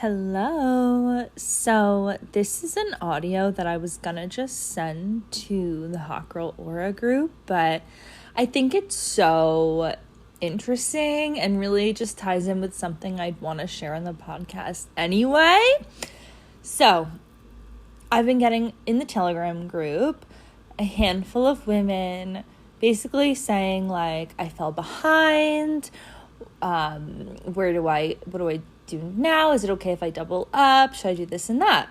Hello. So this is an audio that I was gonna just send to the Hot Girl Aura group, but I think it's so interesting and really just ties in with something I'd want to share on the podcast anyway. So I've been getting in the Telegram group a handful of women basically saying like, I fell behind. What do I do now? Is it okay if I double up? Should I do this and that?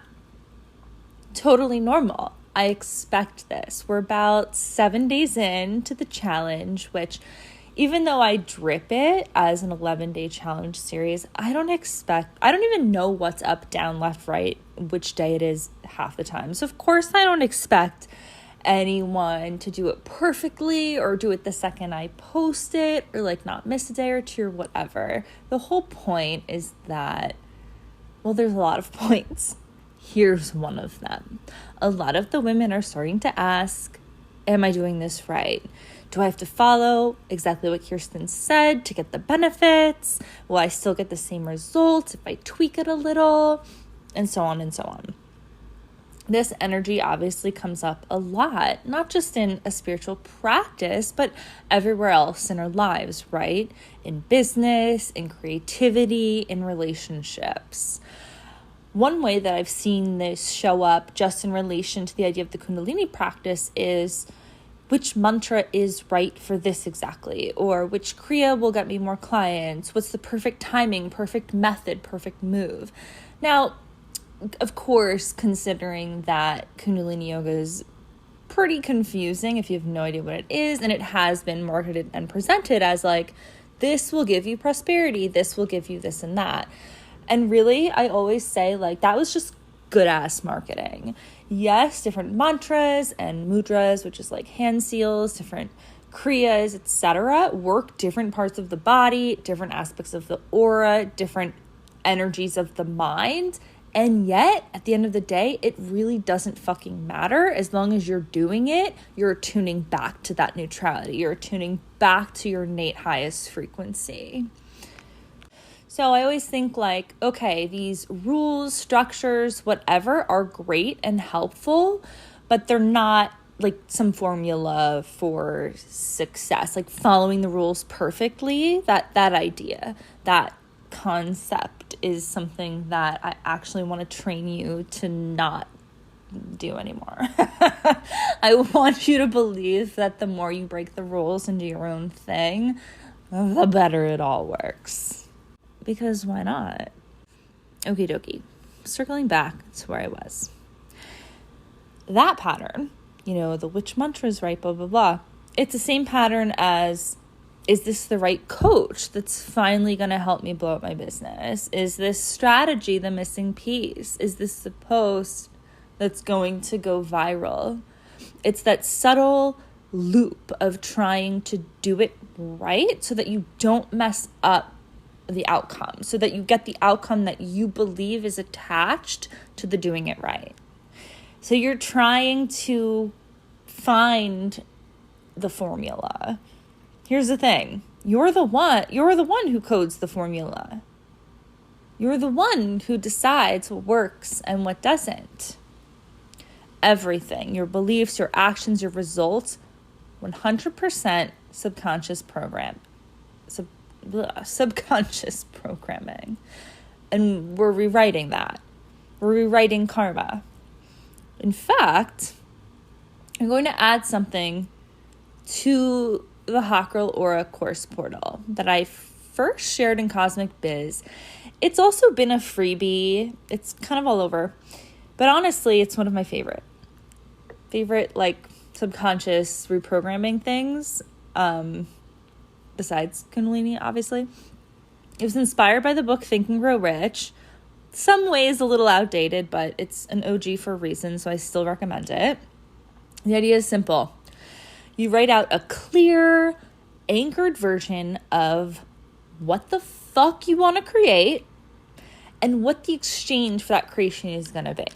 Totally normal. I expect this. We're about 7 days into the challenge, which even though I drip it as an 11-day challenge series, I don't even know what's up, down, left, right, which day it is half the time. So of course I don't expect anyone to do it perfectly or do it the second I post it or like not miss a day or two or whatever. The whole point is that, well, there's a lot of points. Here's one of them. A lot of the women are starting to ask, am I doing this right? Do I have to follow exactly what Kirsten said to get the benefits? Will I still get the same results if I tweak it a little? And so on and so on. This energy obviously comes up a lot, not just in a spiritual practice, but everywhere else in our lives, right? In business, in creativity, in relationships. One way that I've seen this show up just in relation to the idea of the Kundalini practice is which mantra is right for this exactly, or which Kriya will get me more clients, what's the perfect timing, perfect method, perfect move. Now, of course, considering that Kundalini yoga is pretty confusing if you have no idea what it is, and it has been marketed and presented as like, this will give you prosperity, this will give you this and that. And really, I always say like, that was just good ass marketing. Yes, different mantras and mudras, which is like hand seals, different kriyas, etc., work different parts of the body, different aspects of the aura, different energies of the mind. And yet, at the end of the day, it really doesn't fucking matter. As long as you're doing it, you're tuning back to that neutrality. You're tuning back to your innate highest frequency. So I always think like, okay, these rules, structures, whatever are great and helpful, but they're not like some formula for success, like following the rules perfectly. That idea, that concept is something that I actually want to train you to not do anymore. I want you to believe that the more you break the rules and do your own thing, the better it all works. Because why not? Okie dokie. Circling back to where I was. That pattern, the which mantra is right, blah, blah, blah. It's the same pattern as, is this the right coach that's finally going to help me blow up my business? Is this strategy the missing piece? Is this the post that's going to go viral? It's that subtle loop of trying to do it right so that you don't mess up the outcome, so that you get the outcome that you believe is attached to the doing it right. So you're trying to find the formula. Here's the thing. You're the one who codes the formula. You're the one who decides what works and what doesn't. Everything, your beliefs, your actions, your results, 100% subconscious subconscious programming. And we're rewriting that. We're rewriting karma. In fact, I'm going to add something to the Hot Girl Aura course portal that I first shared in Cosmic Biz. It's also been a freebie. It's kind of all over. But honestly, it's one of my favorite like subconscious reprogramming things. Besides Kundalini, obviously. It was inspired by the book Think and Grow Rich. Some ways a little outdated, but it's an OG for a reason, so I still recommend it. The idea is simple. You write out a clear, anchored version of what the fuck you want to create and what the exchange for that creation is going to be.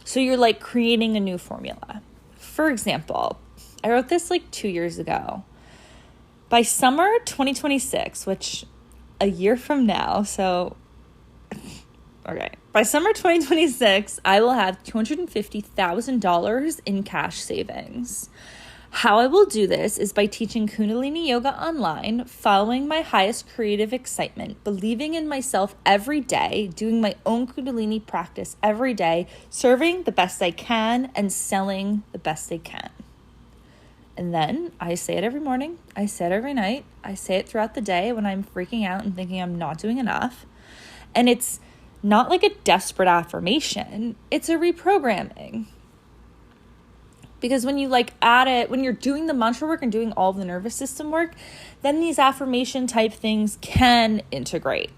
So you're like creating a new formula. For example, I wrote this like 2 years ago. By summer 2026, which a year from now, so Okay. By summer 2026, I will have $250,000 in cash savings. How I will do this is by teaching Kundalini yoga online, following my highest creative excitement, believing in myself every day, doing my own Kundalini practice every day, serving the best I can, and selling the best I can. And then I say it every morning. I say it every night. I say it throughout the day when I'm freaking out and thinking I'm not doing enough. And it's not like a desperate affirmation. It's a reprogramming. Because when you add it, when you're doing the mantra work and doing all the nervous system work, then these affirmation type things can integrate.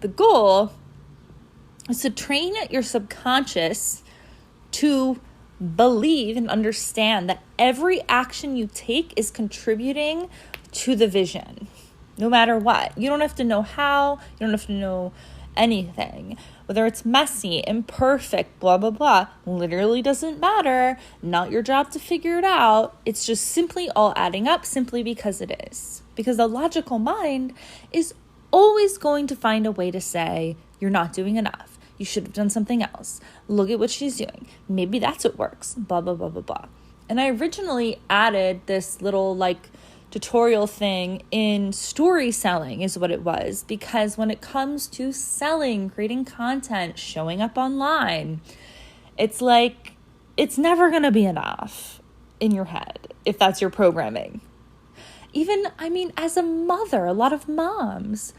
The goal is to train your subconscious to believe and understand that every action you take is contributing to the vision, no matter what. You don't have to know how, you don't have to know anything. Whether it's messy, imperfect, blah, blah, blah, literally doesn't matter. Not your job to figure it out. It's just simply all adding up simply because it is. Because the logical mind is always going to find a way to say, you're not doing enough. You should have done something else. Look at what she's doing. Maybe that's what works. Blah, blah, blah, blah, blah. And I originally added this little tutorial thing in story selling is what it was, because when it comes to selling, creating content, showing up online, it's never going to be enough in your head if that's your programming. Even, as a mother, a lot of moms,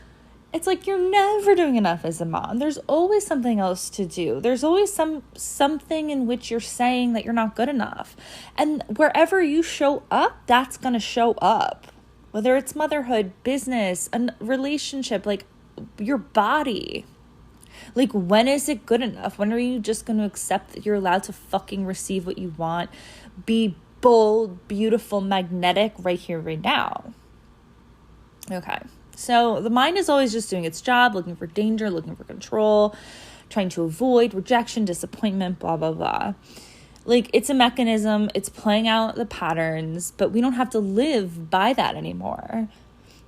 it's you're never doing enough as a mom. There's always something else to do. There's always something in which you're saying that you're not good enough. And wherever you show up, that's going to show up. Whether it's motherhood, business, a relationship, your body. When is it good enough? When are you just going to accept that you're allowed to fucking receive what you want? Be bold, beautiful, magnetic right here, right now. Okay. So the mind is always just doing its job, looking for danger, looking for control, trying to avoid rejection, disappointment, blah, blah, blah. It's a mechanism, it's playing out the patterns, but we don't have to live by that anymore.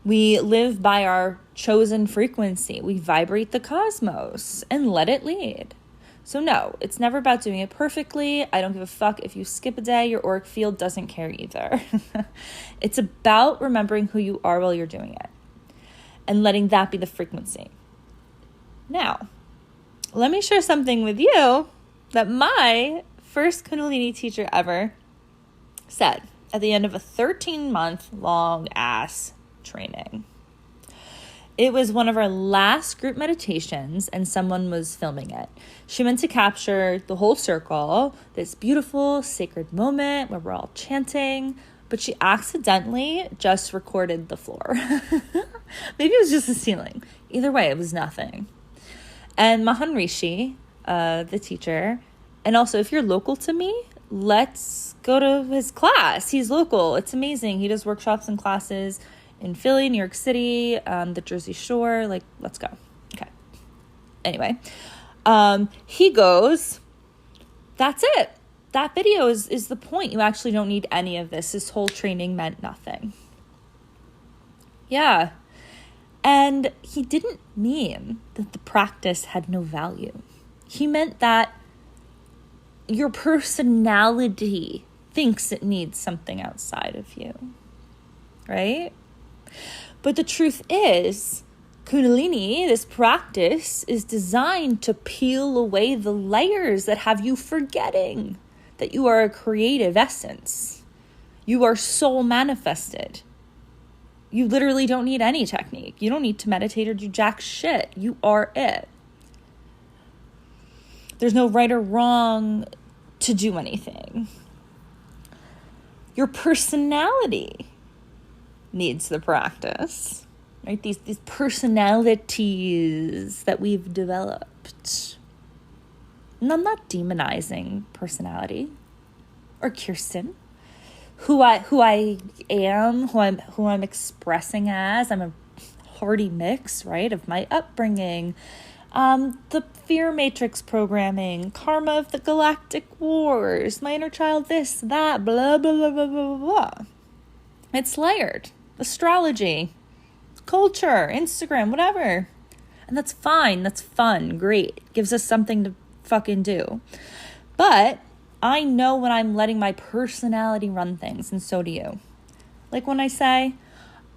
We live by our chosen frequency. We vibrate the cosmos and let it lead. So no, it's never about doing it perfectly. I don't give a fuck if you skip a day. Your auric field doesn't care either. It's about remembering who you are while you're doing it and letting that be the frequency. Now, let me share something with you that my first Kundalini teacher ever said at the end of a 13-month long ass training. It was one of our last group meditations and someone was filming it. She meant to capture the whole circle, this beautiful sacred moment where we're all chanting, but she accidentally just recorded the floor. Maybe it was just the ceiling. Either way, it was nothing. And Mahan Rishi, the teacher, and also if you're local to me, let's go to his class. He's local. It's amazing. He does workshops and classes in Philly, New York City, the Jersey Shore. Let's go. Okay. Anyway, he goes, that's it. That video is the point. You actually don't need any of this. This whole training meant nothing. Yeah. And he didn't mean that the practice had no value. He meant that your personality thinks it needs something outside of you. Right? But the truth is, Kundalini, this practice, is designed to peel away the layers that have you forgetting that you are a creative essence. You are soul manifested. You literally don't need any technique. You don't need to meditate or do jack shit. You are it. There's no right or wrong to do anything. Your personality needs the practice, right? These personalities that we've developed. And I'm not demonizing personality or Kirsten, who I am, who I'm expressing as. I'm a hearty mix, right, of my upbringing, the fear matrix programming, karma of the galactic wars, my inner child, this, that, blah, blah, blah, blah, blah, blah. It's layered. Astrology, culture, Instagram, whatever. And that's fine. That's fun. Great. Gives us something to fucking do. But I know when I'm letting my personality run things, and so do you. Like when I say,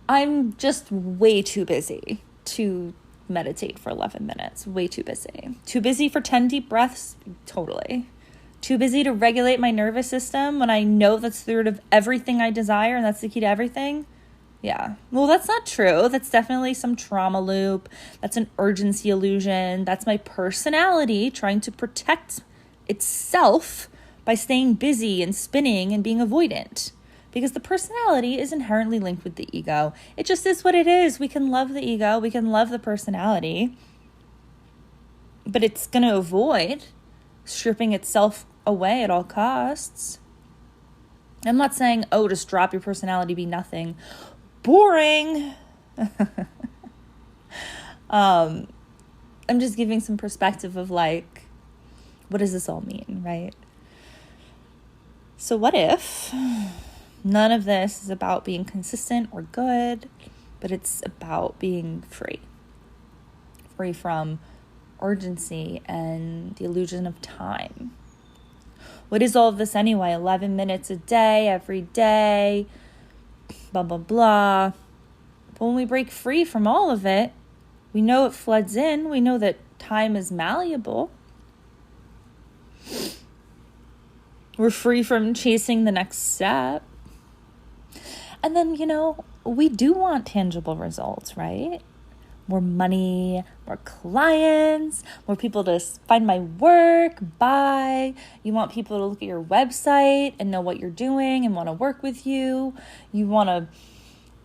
I'm just way too busy to meditate for 11 minutes. Way too busy. Too busy for 10 deep breaths? Totally. Too busy to regulate my nervous system when I know that's the root of everything I desire and that's the key to everything? Yeah. Well, that's not true. That's definitely some trauma loop. That's an urgency illusion. That's my personality trying to protect itself by staying busy and spinning and being avoidant. Because the personality is inherently linked with the ego. It just is what it is. We can love the ego. We can love the personality. But it's going to avoid stripping itself away at all costs. I'm not saying, oh, just drop your personality, be nothing. Boring. I'm just giving some perspective of like, what does this all mean, right? So what if none of this is about being consistent or good, but it's about being free? Free from urgency and the illusion of time. What is all of this anyway? 11 minutes a day, every day, blah, blah, blah. But when we break free from all of it, we know it floods in. We know that time is malleable. We're free from chasing the next step. And then, we do want tangible results, right? More money, more clients, more people to find my work, buy. You want people to look at your website and know what you're doing and want to work with you. You want to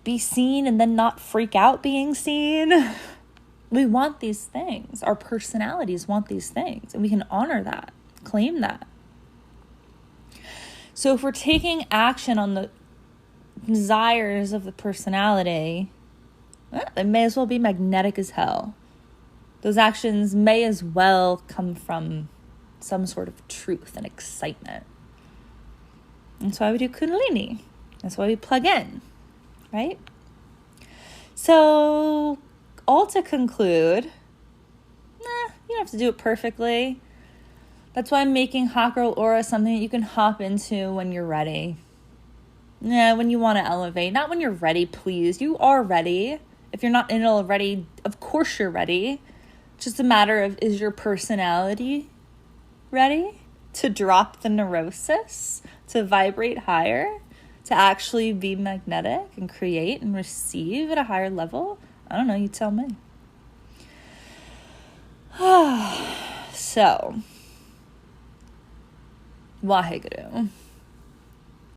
be seen and then not freak out being seen. We want these things. Our personalities want these things, and we can honor that, claim that. So if we're taking action on the desires of the personality, they may as well be magnetic as hell. Those actions may as well come from some sort of truth and excitement. That's why we do Kundalini. That's why we plug in, right? So, all to conclude, you don't have to do it perfectly. That's why I'm making Hot Girl Aura something that you can hop into when you're ready. Yeah, when you want to elevate. Not when you're ready, please. You are ready. If you're not in it already, of course you're ready. It's just a matter of, is your personality ready to drop the neurosis, to vibrate higher, to actually be magnetic and create and receive at a higher level? I don't know, you tell me. So, Waheguru.